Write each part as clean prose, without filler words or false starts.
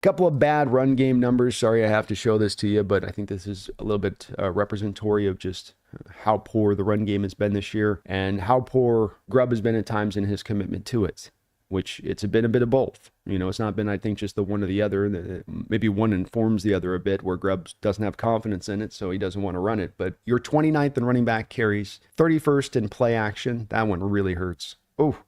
Couple of bad run game numbers. Sorry I have to show this to you, but I think this is a little bit representatory of just how poor the run game has been this year and how poor Grubb has been at times in his commitment to it, which it's been a bit of both. It's not been, I think, just the one or the other. Maybe one informs the other a bit where Grubb doesn't have confidence in it, so he doesn't want to run it. But you're 29th in running back carries, 31st in play action. That one really hurts. Oh,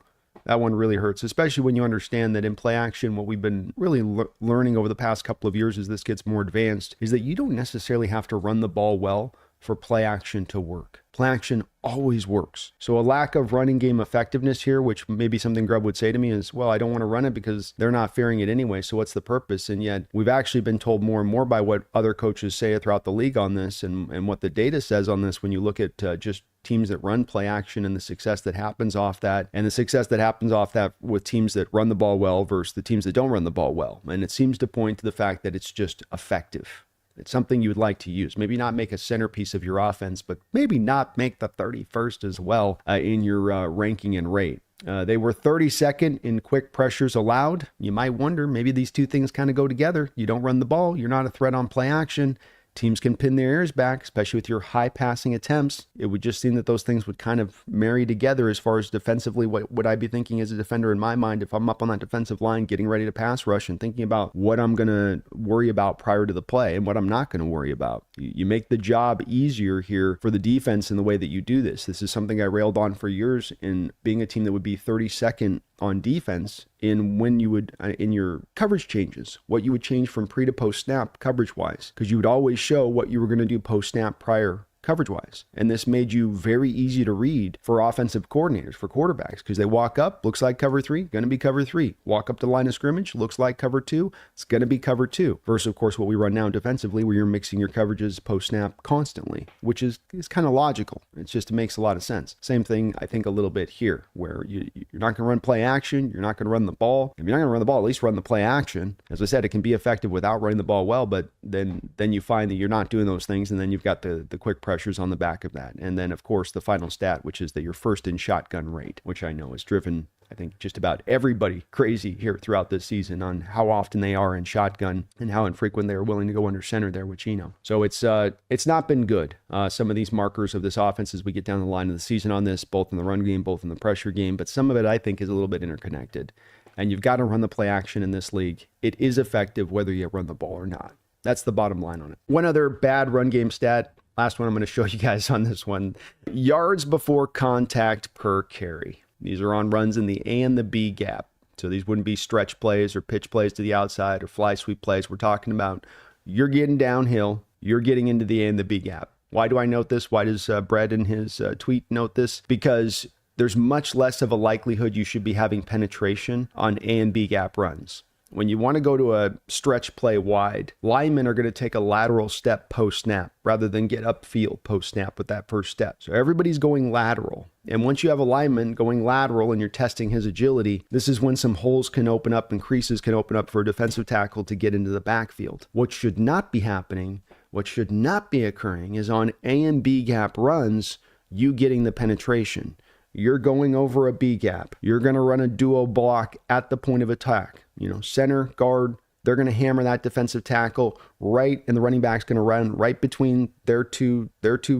that one really hurts, especially when you understand that in play action, what we've been really learning over the past couple of years as this gets more advanced is that you don't necessarily have to run the ball well for play action to work. Play action always works. So a lack of running game effectiveness here, which maybe something Grubb would say to me is, well, I don't want to run it because they're not fearing it anyway. So what's the purpose? And yet we've actually been told more and more by what other coaches say throughout the league on this and what the data says on this when you look at just teams that run play action and the success that happens off that, and the success that happens off that with teams that run the ball well versus the teams that don't run the ball well. And it seems to point to the fact that it's just effective. It's something you would like to use. Maybe not make a centerpiece of your offense, but maybe not make the 31st as well in your ranking and rate. They were 32nd in quick pressures allowed. You might wonder, maybe these two things kind of go together. You don't run the ball. You're not a threat on play action. Teams can pin their ears back, especially with your high passing attempts. It would just seem that those things would kind of marry together as far as defensively. What would I be thinking as a defender in my mind if I'm up on that defensive line getting ready to pass rush and thinking about what I'm going to worry about prior to the play and what I'm not going to worry about? You make the job easier here for the defense in the way that you do this. This is something I railed on for years in being a team that would be 32nd on defense in when you would in your coverage changes, what you would change from pre to post snap coverage wise, because you would always show what you were going to do post snap prior coverage wise. And this made you very easy to read for offensive coordinators, for quarterbacks, because they walk up, looks like cover 3, going to be cover 3. Walk up to the line of scrimmage, looks like cover 2, it's going to be cover 2. Versus, of course, what we run now defensively, where you're mixing your coverages post snap constantly, which is kind of logical. It's just, it makes a lot of sense. Same thing, I think, a little bit here, where you're not going to run play action, you're not going to run the ball. If you're not going to run the ball, at least run the play action. As I said, it can be effective without running the ball well, but then you find that you're not doing those things, and then you've got the quick pressures on the back of that. And then, of course, the final stat, which is that you're first in shotgun rate, which I know has driven, I think, just about everybody crazy here throughout this season on how often they are in shotgun and how infrequent they are willing to go under center there with Chino. So it's not been good. Some of these markers of this offense as we get down the line of the season on this, both in the run game, both in the pressure game, but some of it I think is a little bit interconnected. And you've got to run the play action in this league. It is effective whether you run the ball or not. That's the bottom line on it. One other bad run game stat, last one I'm going to show you guys on this one. Yards before contact per carry. These are on runs in the A and the B gap. So these wouldn't be stretch plays or pitch plays to the outside or fly sweep plays. We're talking about you're getting downhill, you're getting into the A and the B gap. Why do I note this? Why does Brett in his tweet note this? Because there's much less of a likelihood you should be having penetration on A and B gap runs. When you want to go to a stretch play wide, linemen are going to take a lateral step post-snap rather than get upfield post-snap with that first step. So everybody's going lateral. And once you have a lineman going lateral and you're testing his agility, this is when some holes can open up and creases can open up for a defensive tackle to get into the backfield. What should not be happening, what should not be occurring is on A and B gap runs, you getting the penetration. You're going over a B gap. You're going to run a duo block at the point of attack. Center, guard, they're going to hammer that defensive tackle right, and the running back's going to run right between their two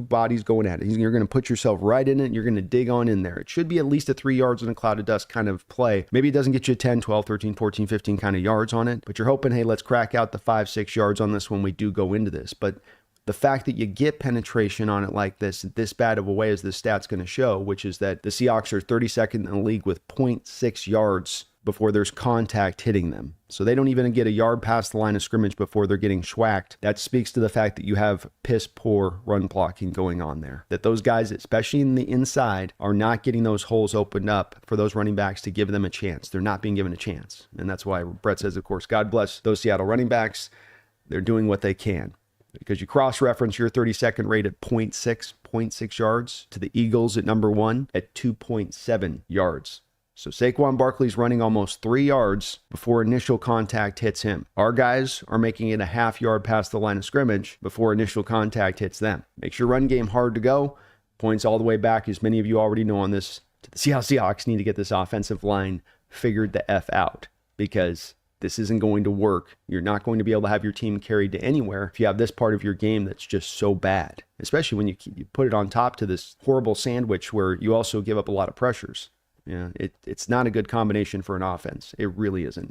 bodies going at it. You're going to put yourself right in it, and you're going to dig on in there. It should be at least a 3 yards in a cloud of dust kind of play. Maybe it doesn't get you 10, 12, 13, 14, 15 kind of yards on it, but you're hoping, hey, let's crack out the 5, 6 yards on this when we do go into this. But the fact that you get penetration on it like this bad of a way as this stat's going to show, which is that the Seahawks are 32nd in the league with 0.6 yards before there's contact hitting them. So they don't even get a yard past the line of scrimmage before they're getting schwacked. That speaks to the fact that you have piss poor run blocking going on there. That those guys, especially in the inside, are not getting those holes opened up for those running backs to give them a chance. They're not being given a chance. And that's why Brett says, of course, God bless those Seattle running backs. They're doing what they can. Because you cross-reference your 32nd rate at 0.6 yards to the Eagles at number 1 at 2.7 yards. So Saquon Barkley's running almost 3 yards before initial contact hits him. Our guys are making it a half yard past the line of scrimmage before initial contact hits them. Makes your run game hard to go. Points all the way back, as many of you already know on this, to the Seattle Seahawks need to get this offensive line figured the F out, because this isn't going to work. You're not going to be able to have your team carried to anywhere if you have this part of your game that's just so bad, especially when you put it on top to this horrible sandwich where you also give up a lot of pressures. Yeah, it's not a good combination for an offense. It really isn't.